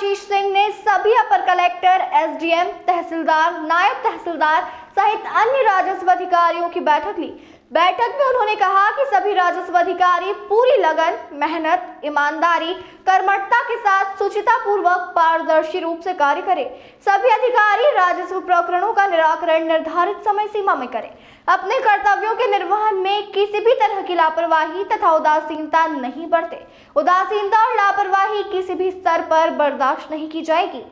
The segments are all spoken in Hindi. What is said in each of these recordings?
आशीष सिंह ने सभी अपर कलेक्टर, एसडीएम, तहसीलदार, नायब तहसीलदार सहित अन्य राजस्व अधिकारियों की बैठक ली। बैठक में उन्होंने कहा कि सभी राजस्व अधिकारी पूरी लगन, मेहनत, ईमानदारी, कर्मठता के साथ सुचितापूर्वक पारदर्शी रूप से कार्य करें। सभी अधिकारी राजस्व प्रकरणों का निराकरण निर्धारित समय सीमा में करें। अपने कर्तव्यों के निर्वहन में किसी भी तरह की लापरवाही तथा उदासीनता नहीं बरते। उदासीनता और लापरवाही किसी भी स्तर पर बर्दाश्त नहीं की जाएगी।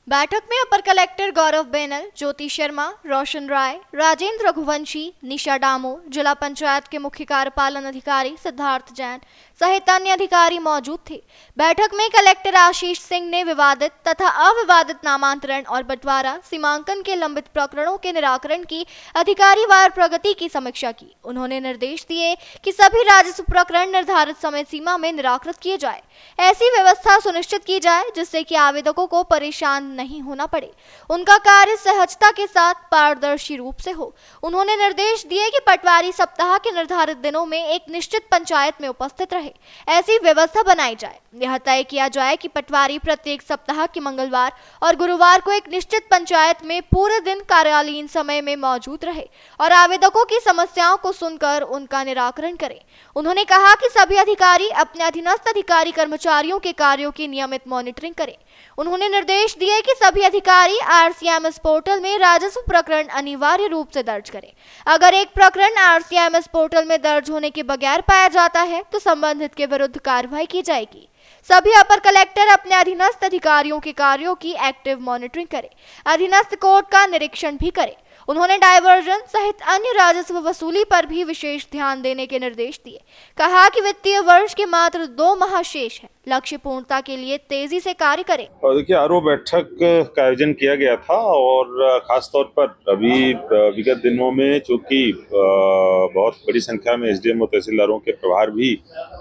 बैठक में अपर कलेक्टर गौरव बेनल, ज्योति शर्मा, रोशन राय, राजेंद्र रघुवंशी, निशा डामोर, जिला पंचायत के मुख्य कार्यपालन अधिकारी सिद्धार्थ जैन सहित अन्य अधिकारी मौजूद थे। बैठक में कलेक्टर आशीष सिंह ने विवादित तथा अविवादित नामांतरण और बंटवारा, सीमांकन के लंबित प्रकरणों के निराकरण की अधिकारीवार प्रगति की समीक्षा की। उन्होंने निर्देश दिए कि सभी राजस्व प्रकरण निर्धारित समय सीमा में निराकृत किए जाए। ऐसी व्यवस्था सुनिश्चित की जाए जिससे कि आवेदकों को परेशान नहीं होना पड़े, उनका कार्य सहजता के साथ पारदर्शी रूप से हो। उन्होंने निर्देश दिए कि पटवारी सप्ताह के निर्धारित दिनों में एक निश्चित पंचायत में उपस्थित रहे, ऐसी व्यवस्था बनाई जाए। यह तय किया जाए कि पटवारी प्रत्येक सप्ताह के मंगलवार और गुरुवार को एक निश्चित पंचायत में पूरे दिन कार्यालयीन समय में मौजूद रहे और आवेदकों की समस्याओं को सुनकर उनका निराकरण करें। उन्होंने कहा कि सभी अधिकारी अपने अधीनस्थ अधिकारी कर्मचारियों के कार्यों की नियमित मॉनिटरिंग करें। उन्होंने निर्देश दिए कि सभी अधिकारी आरसीएमएस पोर्टल में राजस्व प्रकरण अनिवार्य रूप से दर्ज करें। अगर एक प्रकरण आरसीएमएस पोर्टल में दर्ज होने के बगैर पाया जाता है तो संबंधित के विरुद्ध कार्रवाई की जाएगी। सभी अपर कलेक्टर अपने अधीनस्थ अधिकारियों के कार्यों की एक्टिव मॉनिटरिंग करें, अधीनस्थ कोर्ट का निरीक्षण भी करें। उन्होंने डायवर्जन सहित अन्य राजस्व वसूली पर भी विशेष ध्यान देने के निर्देश दिए। कहा कि वित्तीय वर्ष के मात्र 2 माह शेष है, लक्ष्य पूर्णता के लिए तेजी से कार्य करें। और देखिए, आरओ बैठक का आयोजन किया गया था और खास तौर पर अभी विगत दिनों में चूंकि बहुत बड़ी संख्या में एसडीएम और तहसीलदारों के प्रभार भी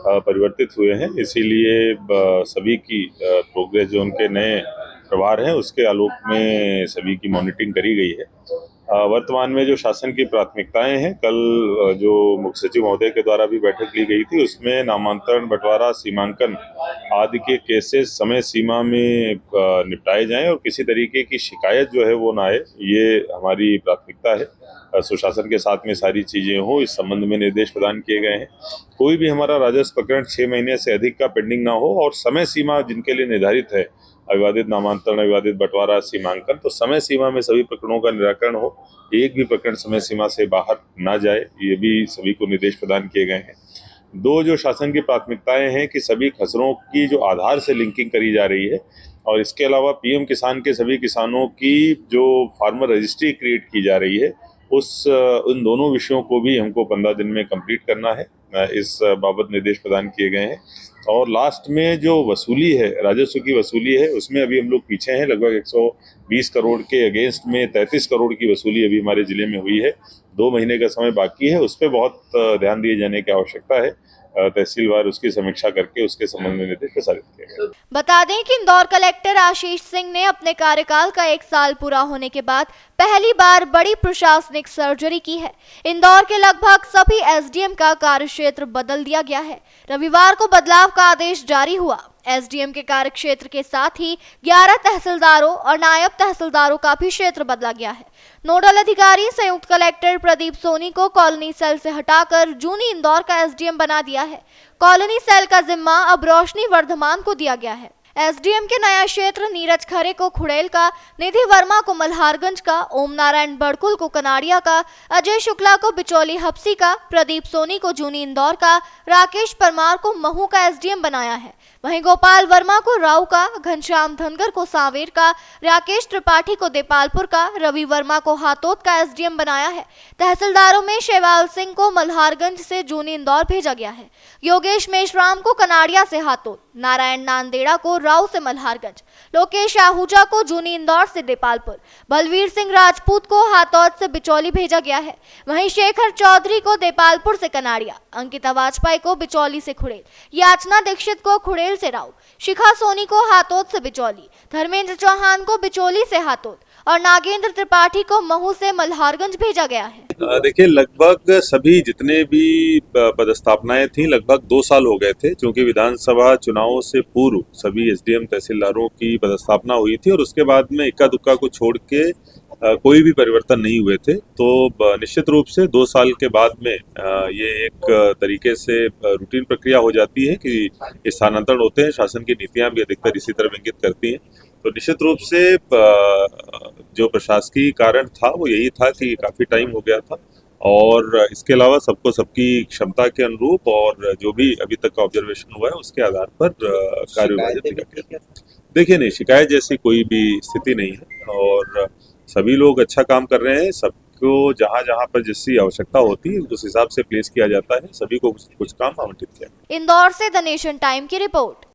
परिवर्तित हुए हैं, इसीलिए सभी की प्रोग्रेस जो उनके नए प्रभार हैं उसके आलोक में सभी की मॉनिटरिंग करी गई है। वर्तमान में जो शासन की प्राथमिकताएं हैं, कल जो मुख्य सचिव महोदय के द्वारा भी बैठक ली गई थी उसमें नामांतरण, बंटवारा, सीमांकन आदि के केसेस समय सीमा में निपटाए जाएं और किसी तरीके की शिकायत जो है वो ना आए, ये हमारी प्राथमिकता है। सुशासन के साथ में सारी चीजें हो, इस संबंध में निर्देश प्रदान किए गए हैं। कोई भी हमारा राजस्व प्रकरण 6 महीने से अधिक का पेंडिंग ना हो और समय सीमा जिनके लिए निर्धारित है, अविवादित नामांतरण, अविवादित बंटवारा, सीमांकन, तो समय सीमा में सभी प्रकरणों का निराकरण हो, एक भी प्रकरण समय सीमा से बाहर ना जाए, ये भी सभी को निर्देश प्रदान किए गए हैं। 2 जो शासन की प्राथमिकताएं हैं कि सभी खसरों की जो आधार से लिंकिंग करी जा रही है और इसके अलावा पीएम किसान के सभी किसानों की जो फार्मर रजिस्ट्री क्रिएट की जा रही है उन दोनों विषयों को भी हमको 15 दिन में कंप्लीट करना है। इस बाबत निर्देश प्रदान किए गए हैं। और लास्ट में जो वसूली है, राजस्व की वसूली है, उसमें अभी हम लोग पीछे हैं। लगभग 120 करोड़ के अगेंस्ट में 33 करोड़ की वसूली अभी हमारे जिले में हुई है। 2 महीने का समय बाकी है, उस पर बहुत ध्यान दिए जाने की आवश्यकता है। तहसीलवार उसकी समीक्षा करके उसके संबंध में निर्देश प्रसारित किया गया। बता दें कि इंदौर कलेक्टर आशीष सिंह ने अपने कार्यकाल का 1 साल पूरा होने के बाद पहली बार बड़ी प्रशासनिक सर्जरी की है। इंदौर के लगभग सभी एसडीएम का कार्यक्षेत्र बदल दिया गया है। रविवार को बदलाव का आदेश जारी हुआ। एसडीएम के कार्यक्षेत्र के साथ ही 11 तहसीलदारों और नायब तहसीलदारों का भी क्षेत्र बदला गया है। नोडल अधिकारी संयुक्त कलेक्टर प्रदीप सोनी को कॉलोनी सेल से हटाकर जूनी इंदौर का एसडीएम बना दिया है। कॉलोनी सेल का जिम्मा अब रोशनी वर्धमान को दिया गया है। एसडीएम के नया क्षेत्र नीरज खरे को खुड़ेल का, निधि वर्मा को मल्हारगंज का, ओम नारायण बड़कुल को कनाड़िया का, अजय शुक्ला को बिचौली हप्सी का, प्रदीप सोनी को जूनी इंदौर का, राकेश परमार को महू का एसडीएम बनाया है। वहीं गोपाल वर्मा को राव का, घनश्याम धनगर को सांवेर का, राकेश त्रिपाठी को देपालपुर का, रवि वर्मा को हातोद का एसडीएम बनाया है। तहसीलदारों में शेवाल सिंह को मल्हारगंज से जूनी इंदौर भेजा गया है। योगेश मेश्राम को कनाड़िया से हातोद, नारायण नांदेड़ा को राव से मल्हारगंज, लोकेश आहूजा को जूनी इंदौर से देपालपुर, बलवीर सिंह राजपूत को हातौद से बिचौली भेजा गया है। वहीं शेखर चौधरी को देपालपुर से कनाड़िया, अंकिता वाजपेयी को बिचौली से खुड़ेल, याचना दीक्षित को खुड़ेल से राव, शिखा सोनी को हातौद से बिचौली, धर्मेंद्र चौहान को बिचौली से हातौद और नागेंद्र त्रिपाठी को महू से मल्हारगंज भेजा गया है। देखिए, लगभग सभी जितने भी पदस्थापनाएं थी लगभग 2 साल हो गए थे, क्योंकि विधानसभा चुनावों से पूर्व सभी एसडीएम तहसीलदारों की पदस्थापना हुई थी और उसके बाद में इक्का दुक्का को छोड़ के कोई भी परिवर्तन नहीं हुए थे। तो निश्चित रूप से 2 साल के बाद में ये एक तरीके से रूटीन प्रक्रिया हो जाती है कि स्थानांतरण होते हैं। शासन की नीतियां भी अधिकतर इसी तरफ इंगित करती हैं। तो निश्चित रूप से जो प्रशासकीय कारण था वो यही था कि काफी टाइम हो गया था और इसके अलावा सबको सबकी क्षमता के अनुरूप और जो भी अभी तक का ऑब्जर्वेशन हुआ है उसके आधार पर कार्य विभाजन किया गया। देखिए, नहीं, शिकायत जैसी कोई भी स्थिति नहीं है और सभी लोग अच्छा काम कर रहे हैं। सबको जहां जहां पर जिसकी आवश्यकता होती है उस हिसाब से प्लेस किया जाता है। सभी को कुछ काम आवंटित किया। इंदौर से द नेशन टाइम की रिपोर्ट।